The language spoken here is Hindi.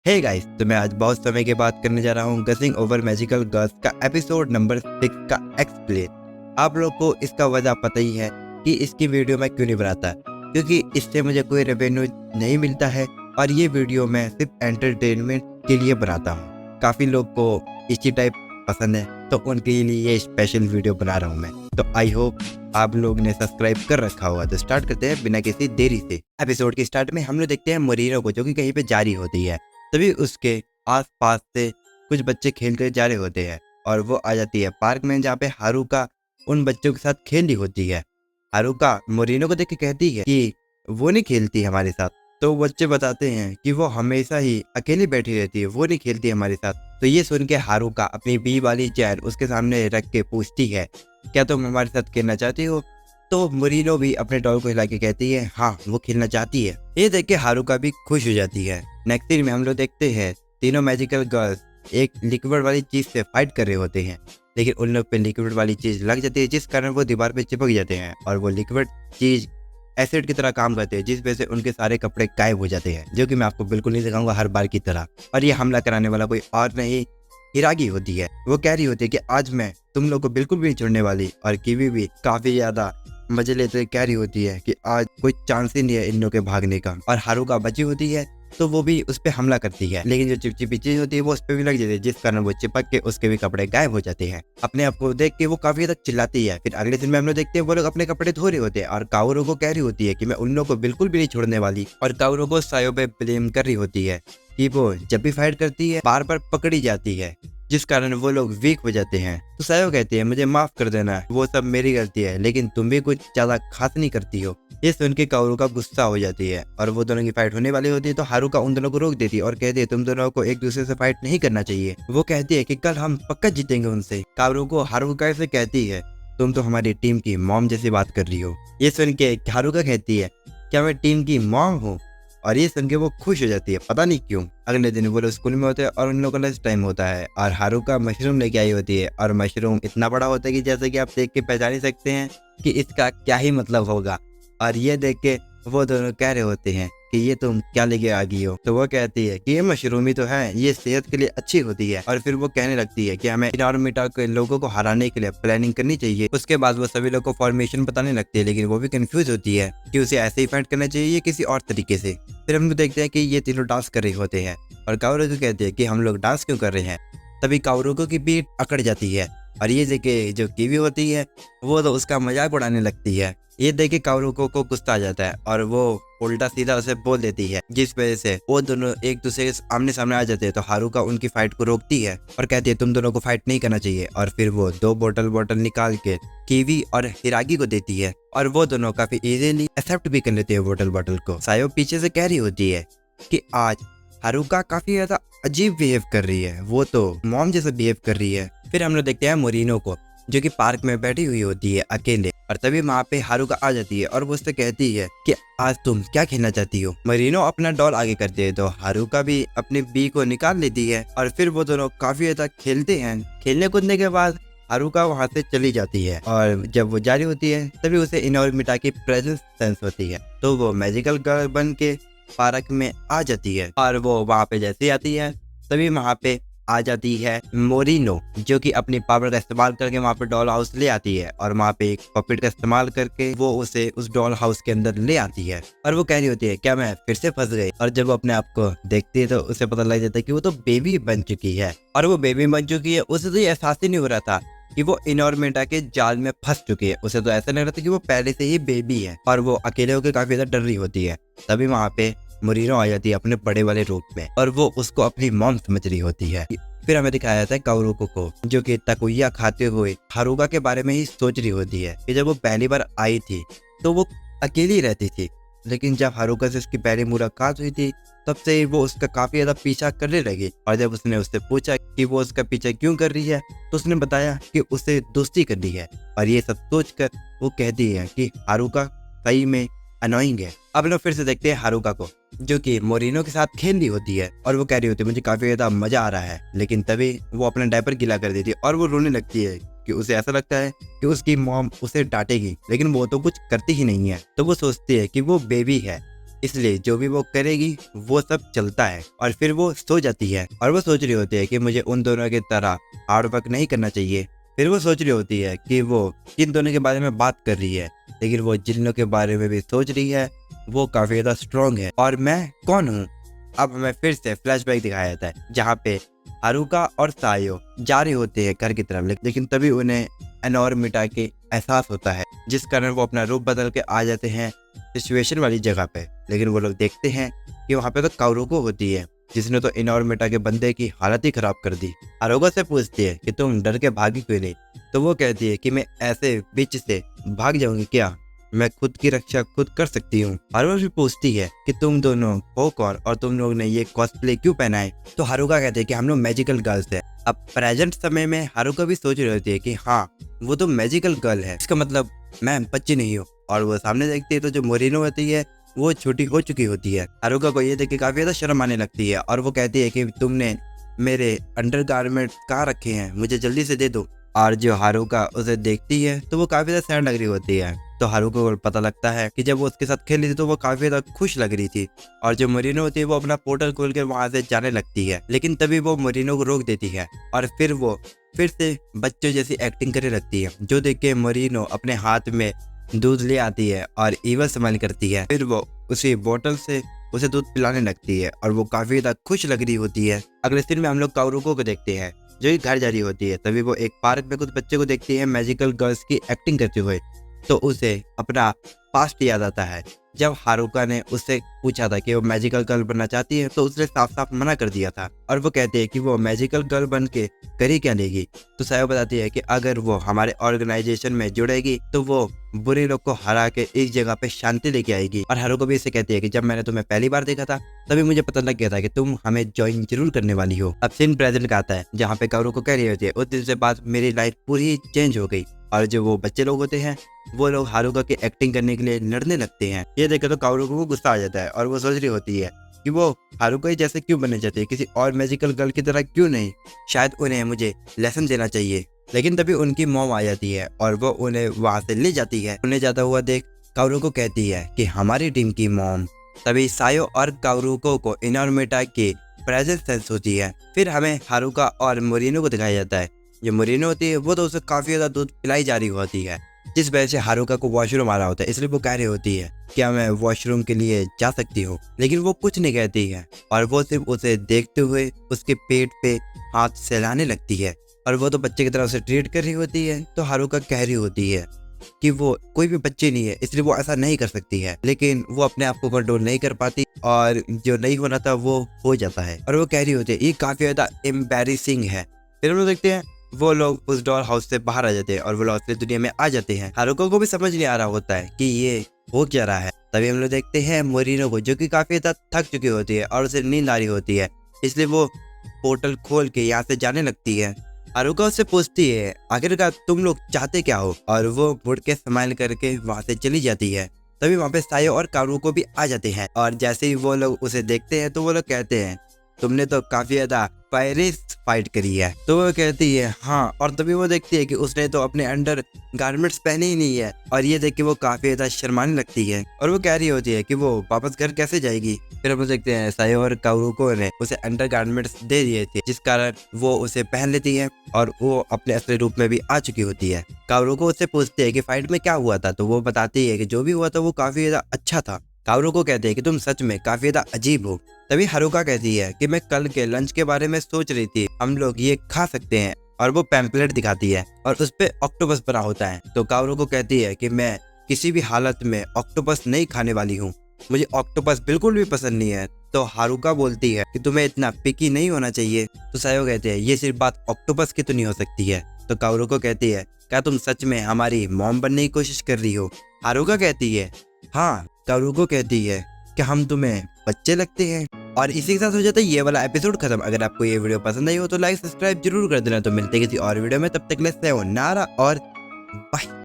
हे गाइस, तो मैं आज बहुत समय के बाद करने जा रहा हूँ गसिंग ओवर मैजिकल गर्ल्स का एपिसोड नंबर 6 का एक्सप्लेन। आप लोग को इसका वजह पता ही है कि इसकी वीडियो मैं क्यों नहीं बनाता, क्योंकि इससे मुझे कोई रेवेन्यू नहीं मिलता है और ये वीडियो मैं सिर्फ एंटरटेनमेंट के लिए बनाता हूँ। काफ़ी लोग को इसी टाइप पसंद है, तो उनके लिए ये स्पेशल वीडियो बना रहा हूँ मैं। तो आई होप आप लोग ने सब्सक्राइब कर रखा होगा। तो स्टार्ट करते हैं बिना किसी देरी से। एपिसोड के स्टार्ट में हम लोग देखते हैं मोरिनो को, जो कि कहीं पे जारी होती है। तभी उसके आसपास से कुछ बच्चे खेलते जा रहे होते हैं और वो आ जाती है पार्क में, जहाँ पे हारुका उन बच्चों के साथ खेल रही होती है। हारुका मोरिनो को देख के कहती है कि वो नहीं खेलती हमारे साथ। तो बच्चे बताते हैं कि वो हमेशा ही अकेली बैठी रहती है, वो नहीं खेलती हमारे साथ। तो ये सुन के हारुका अपनी बी वाली चेयर उसके सामने रख के पूछती है, क्या तुम हमारे साथ खेलना चाहती हो? तो मोरिनो भी अपने डॉल को हिला के कहती है हाँ, वो खेलना चाहती है। ये देख के हारुका भी खुश हो जाती है। नेक्स्ट सीन में हम लोग देखते हैं तीनों मैजिकल गर्ल्स एक लिक्विड वाली चीज से फाइट कर रहे होते हैं, लेकिन उन लोग पे लिक्विड वाली चीज लग जाती है, जिस कारण वो दीवार पे चिपक जाते हैं और वो लिक्विड चीज एसिड की तरह काम करते हैं, जिस वजह से उनके सारे कपड़े गायब हो जाते हैं, जो कि मैं आपको बिल्कुल नहीं दिखाऊंगा हर बार की तरह। और ये हमला कराने वाला कोई और नहीं, हिरागी होती है। वो कह रही होती है कि आज मैं तुम लोग को बिल्कुल भी नहीं छोड़ने वाली। और कीवी भी काफी ज्यादा मजे लेते कह रही होती है कि आज कोई चांस ही नहीं है इन लोगों के भागने का। और हारुका बची होती है तो वो भी उस पर हमला करती है, लेकिन जो चिपचिपी चीज होती है वो उस पर भी लग जाती है, जिस कारण वो चिपक के उसके भी कपड़े गायब हो जाते हैं। अपने आप को देख के वो काफी हद तक चिल्लाती है। फिर अगले दिन में हम लोग देखते हैं वो लोग अपने कपड़े धो रहे होते हैं और काओरू को कह रही होती है कि मैं उन लोगों को बिल्कुल भी नहीं छोड़ने वाली। और काओरू को सायो पे ब्लेम कर रही होती है कि वो जब भी फाइट करती है बार बार पकड़ी जाती है, जिस कारण वो लोग वीक हो जाते हैं। तो सायो कहती है मुझे माफ कर देना, वो सब मेरी गलती है, लेकिन तुम भी कुछ ज्यादा खास नहीं करती हो। ये सुन के काओरू का गुस्सा हो जाती है और वो दोनों की फाइट होने वाली होती है। तो हारुका उन दोनों को रोक देती है और कहती है तुम दोनों को एक दूसरे से फाइट नहीं करना चाहिए। वो कहती है कि कल हम पक्का जीतेंगे उनसे। काओरू को हारुका से कहती है तुम तो हमारी टीम की मॉम जैसी बात कर रही हो। ये सुन के हारुका कहती है क्या मैं टीम की मॉम हूँ? और ये सुन के वो खुश हो जाती है, पता नहीं क्यों। अगले दिन वो लोग स्कूल में होते हैं और उन लोगों का लंच टाइम होता है और हारुका मशरूम लेके आई होती है। और मशरूम इतना बड़ा होता है कि जैसे कि आप देख के पहचान ही सकते हैं कि इसका क्या ही मतलब होगा। और ये देख के वो दोनों कह रहे होते हैं कि ये तुम क्या लेके आ गई हो? तो वो कहती है कि ये मशरूम ही तो है, ये सेहत के लिए अच्छी होती है। और फिर वो कहने लगती है कि हमें इनॉर्मिटा के लोगों को हराने के लिए प्लानिंग करनी चाहिए। उसके बाद वो सभी लोग को फॉर्मेशन बताने लगती है, लेकिन वो भी कंफ्यूज होती है कि उसे ऐसे ही फाइट करना चाहिए किसी और तरीके से। फिर हम लोग देखते हैं कि ये तीनों डांस कर रहे होते हैं और काओरू को कहते हैं कि हम लोग डांस क्यों कर रहे हैं। तभी काओरू की बीट अकड़ जाती है और ये देखे जो कीवी होती है वो तो उसका मजाक उड़ाने लगती है। ये देख के काओरू को गुस्सा आ जाता है और वो उल्टा सीधा उसे बोल देती है, जिस वजह से वो दोनों एक दूसरे के आमने सामने आ जाते हैं। तो हारुका उनकी फाइट को रोकती है और कहती है तुम दोनों को फाइट नहीं करना चाहिए। और फिर वो दो बोतल निकाल के कीवी और हिरागी को देती है और वो दोनों काफी इजीली एक्सेप्ट भी कर लेते हैं बोतल को। सायो पीछे से कह रही होती है कि आज हारुका काफी ज्यादा अजीब बिहेव कर रही है, वो तो मॉम जैसा बिहेव कर रही है। फिर हम लोग देखते हैं मोरिनो को, जो कि पार्क में बैठी हुई होती है अकेले। और तभी वहाँ पे हारुका आ जाती है और वो उससे कहती है कि आज तुम क्या खेलना चाहती हो? मोरिनो अपना डॉल आगे करती है तो हारुका भी अपनी बी को निकाल लेती है और फिर वो दोनों काफी ज्यादा खेलते हैं। खेलने कूदने के बाद हारुका वहाँ से चली जाती है और जब वो जारी होती है तभी उसे इनॉर्मिटा की प्रेजेंस सेंस होती है। तो वो मैजिकल गर्ल बन के पार्क में आ जाती है और वो वहाँ पे जैसे ही आती है तभी वहाँ पे आ जाती है मोरिनो, जो कि अपनी पावर का इस्तेमाल करके वहाँ पे डॉल हाउस ले आती है और वहाँ पे एक पपेट का इस्तेमाल करके वो उसे उस डॉल हाउस के अंदर ले आती है। और वो कह रही होती है क्या मैं फिर से फंस गई? और जब वो अपने आप को देखती है तो उसे पता लग जाता है कि वो तो बेबी बन चुकी है। और वो बेबी बन चुकी है, उसे तो ये एहसास ही नहीं हो रहा था कि वो इनॉर्मिटा के जाल में फंस चुकी है। उसे तो ऐसा लग रहा था कि वो पहले से ही बेबी है और वो अकेले होकर काफी ज्यादा डर रही होती है। तभी वहाँ पे मोरिनो आ जाती है अपने बड़े वाले रूप में और वो उसको अपनी मॉम समझ रही होती है। फिर हमें दिखाया जाता है काओरू को, जो कि तकुया खाते हुए हारुका के बारे में ही सोच रही होती है कि जब वो पहली बार आई थी तो वो अकेली रहती थी, लेकिन जब हारुका से उसकी पहली मुलाकात हुई थी तब से वो उसका काफी ज्यादा पीछा करने लगी। और जब उसने उससे पूछा कि वो उसका पीछा क्यों कर रही है तो उसने बताया कि उसे दोस्ती करनी है। और ये सब सोचकर वो कहती है कि हारुका सही में अनोइंग है। अब लोग फिर से देखते हैं हारुका को, जो कि मोरिनो के साथ खेल रही होती है और वो कह रही होती है मुझे काफी ज्यादा मजा आ रहा है। लेकिन तभी वो अपना डायपर गीला कर देती है और वो रोने लगती है कि उसे ऐसा लगता है कि उसकी मॉम उसे डांटेगी, लेकिन वो तो कुछ करती ही नहीं है। तो वो सोचती है कि वो बेबी है इसलिए जो भी वो करेगी वो सब चलता है। और फिर वो सो जाती है और वो सोच रही होती है कि मुझे उन दोनों की तरह हार्ड वर्क नहीं करना चाहिए। फिर वो सोच रही होती है कि वो किन दोनों के बारे में बात कर रही है, लेकिन वो जिन लोगों के बारे में भी सोच रही है वो काफी ज्यादा स्ट्रॉन्ग है। और मैं कौन हूँ? अब हमें फिर से फ्लैशबैक दिखाया जाता है जहाँ पे हारुका और सायो जा रहे होते हैं घर की तरफ, लेकिन तभी उन्हें एनोर्मिटा के एहसास होता है, जिस कारण वो अपना रूप बदल के आ जाते हैं सिचुएशन वाली जगह पे। लेकिन वो लोग देखते हैं कि वहाँ पे तो काउरुको होती है, जिसने तो इनोर्मिटा के बंदे की हालत ही खराब कर दी। हारुका से पूछती है कि तुम डर के भागी क्यों नहीं? तो वो कहती है कि मैं ऐसे बीच से भाग जाऊंगी क्या? मैं खुद की रक्षा खुद कर सकती हूँ। हारुका भी पूछती है कि तुम दोनों हो कौन और तुम लोग ने ये कॉस्प्ले क्यों पहना है? तो हारुका कहते हैं कि हम लोग मैजिकल गर्ल्स हैं। अब प्रेजेंट समय में हारुका भी सोच रही होती है कि हाँ वो तो मैजिकल गर्ल है, इसका मतलब मैं बच्ची नहीं हूँ। और वो सामने देखती है तो जो मोरिनो होती है वो छोटी हो चुकी होती है। हारुका को ये देख के काफी ज्यादा शर्म आने लगती है और वो कहती है कि तुमने मेरे अंडरगारमेंट्स कहाँ रखे हैं, मुझे जल्दी से दे दो। और जो हारुका उसे देखती है तो वो काफी ज्यादा सैड लग रही होती है। तो हारुका को पता लगता है कि जब वो उसके साथ खेल रही थी तो वो काफी ज्यादा खुश लग रही थी। और जो मोरिनो होती है वो अपना पोर्टल खोल कर वहां से जाने लगती है, लेकिन तभी वो मोरिनो को रोक देती है और फिर वो फिर से बच्चों जैसी एक्टिंग करने लगती है, जो देख के मोरिनो अपने हाथ में दूध ले आती है और ईवल स्माइल करती है। फिर वो उसी बोतल से उसे दूध पिलाने लगती है और वो काफी ज्यादा खुश लग रही होती है। अगले सीन में हम लोग काउरुको को देखते हैं जो कि घर जा रही होती है। तभी वो एक पार्क में कुछ बच्चे को देखती है मैजिकल गर्ल्स की एक्टिंग करते हुए, तो उसे अपना पास्ट याद आता है। जब हारुका ने उससे पूछा था कि वो मैजिकल गर्ल बनना चाहती है तो उसने साफ साफ मना कर दिया था और वो कहते हैं कि वो मैजिकल गर्ल बन के कर ही क्या लेगी। तो सायो बताती है कि अगर वो हमारे ऑर्गेनाइजेशन में जुड़ेगी तो वो बुरे लोग को हरा के एक जगह पे शांति लेके आएगी। और हारुका भी इसे कहती है कि जब मैंने तुम्हें पहली बार देखा था तभी मुझे पता लग गया था कि तुम हमें ज्वाइन जरूर करने वाली हो। अब सीन प्रेजेंट का आता है जहाँ पे काउरुको कह रही होती है उस दिन से बाद मेरी लाइफ पूरी चेंज हो गई। और जो वो बच्चे लोग होते हैं वो लोग हारुका की एक्टिंग करने के लिए लड़ने लगते हैं। ये देखकर तो काउरुको को गुस्सा आ जाता है और वो सोच रही होती है कि वो हारुका ही जैसे क्यों बनने चाहती है, किसी और मैजिकल गर्ल की तरह क्यों नहीं, शायद उन्हें मुझे लेसन देना चाहिए। लेकिन तभी उनकी मॉम आ जाती है और वो उन्हें वहां से ले जाती है। उन्हें जाता हुआ देख काउरुको कहती है कि हमारी टीम की मॉम। तभी सायो और काउरुको को इनोर्मिटा की प्रेजेंस सेंस होती है। फिर हमें हारुका और मोरिनो को दिखाया जाता है। जो मोरिनो होती है वो तो उसे काफी ज्यादा दूध पिलाई जा रही होती है, जिस वजह से हारुका को वॉशरूम आ रहा होता है, इसलिए वो कह रही होती है क्या मैं वॉशरूम के लिए जा सकती हूँ, लेकिन वो कुछ नहीं कहती है और वो सिर्फ उसे देखते हुए उसके पेट पे हाथ सहलाने लगती है। और वो तो बच्चे की तरह उसे ट्रीट कर रही होती है। तो हारुका कह रही होती है कि वो कोई भी बच्ची नहीं है, इसलिए वो ऐसा नहीं कर सकती है, लेकिन वो अपने आप को कंट्रोल नहीं कर पाती और जो नहीं होना था वो हो जाता है। और वो कह रही होती है ये काफी ज्यादा एम्बैरेसिंग है। फिर हम लोग देखते हैं वो लोग उस डॉल हाउस से बाहर आ जाते हैं और वो लोग असली दुनिया में आ जाते हैं। हारुको को भी समझ नहीं आ रहा होता है कि ये हो क्या रहा है। तभी हम लोग देखते हैं मोरिनो को जो कि काफी ज्यादा थक चुकी होती है और उसे नींद आ रही होती है, इसलिए वो पोर्टल खोल के यहाँ से जाने लगती है। हारुका उससे पूछती है आखिरकार तुम लोग चाहते क्या हो, और वो मुड़ के स्माइल करके वहाँ से चली जाती है। तभी वहाँ पे सायो और कारुको भी आ जाते हैं और जैसे ही वो लोग उसे देखते हैं तो वो लोग कहते हैं तुमने तो काफी ज्यादा पायरेट्स फाइट करी है। तो वो कहती है हाँ, और तभी वो देखती है कि उसने तो अपने अंडर गारमेंट्स पहने ही नहीं है और ये देख के वो काफी ज्यादा शर्माने लगती है और वो कह रही होती है कि वो वापस घर कैसे जाएगी। फिर हम देखते हैं सायो और कारुको ने उसे अंडर गारमेंट्स दे दिए थे, जिस कारण वो उसे पहन लेती है और वो अपने असली रूप में भी आ चुकी होती है। कारुको उससे पूछती है कि फाइट में क्या हुआ था, तो वो बताती है कि जो भी हुआ था वो काफी ज्यादा अच्छा था। कारुको कहते हैं कि तुम सच में काफी ज्यादा अजीब हो। तभी हारुका कहती है कि मैं कल के लंच के बारे में सोच रही थी, हम लोग ये खा सकते हैं, और वो पैम्पलेट दिखाती है और उस पे ऑक्टोपस बना होता है। तो कारुको कहती है कि मैं किसी भी हालत में ऑक्टोपस नहीं खाने वाली हूँ, मुझे ऑक्टोपस बिल्कुल भी पसंद नहीं है। तो हारुका बोलती है कि तुम्हें इतना पिकी नहीं होना चाहिए। तो सायो कहते हैं ये सिर्फ बात ऑक्टोपस की तो नहीं हो सकती है। तो कारुको कहती है क्या तुम सच में हमारी मॉम बनने की कोशिश कर रही हो? हारुका कहती है हाँ। कारुको कहती है कि हम तुम्हें बच्चे लगते हैं। और इसी के साथ हो जाता है ये वाला एपिसोड खत्म। अगर आपको ये वीडियो पसंद आई हो तो लाइक सब्सक्राइब जरूर कर देना। तो मिलते हैं किसी और वीडियो में, तब तक के लिए sayonara और बाय।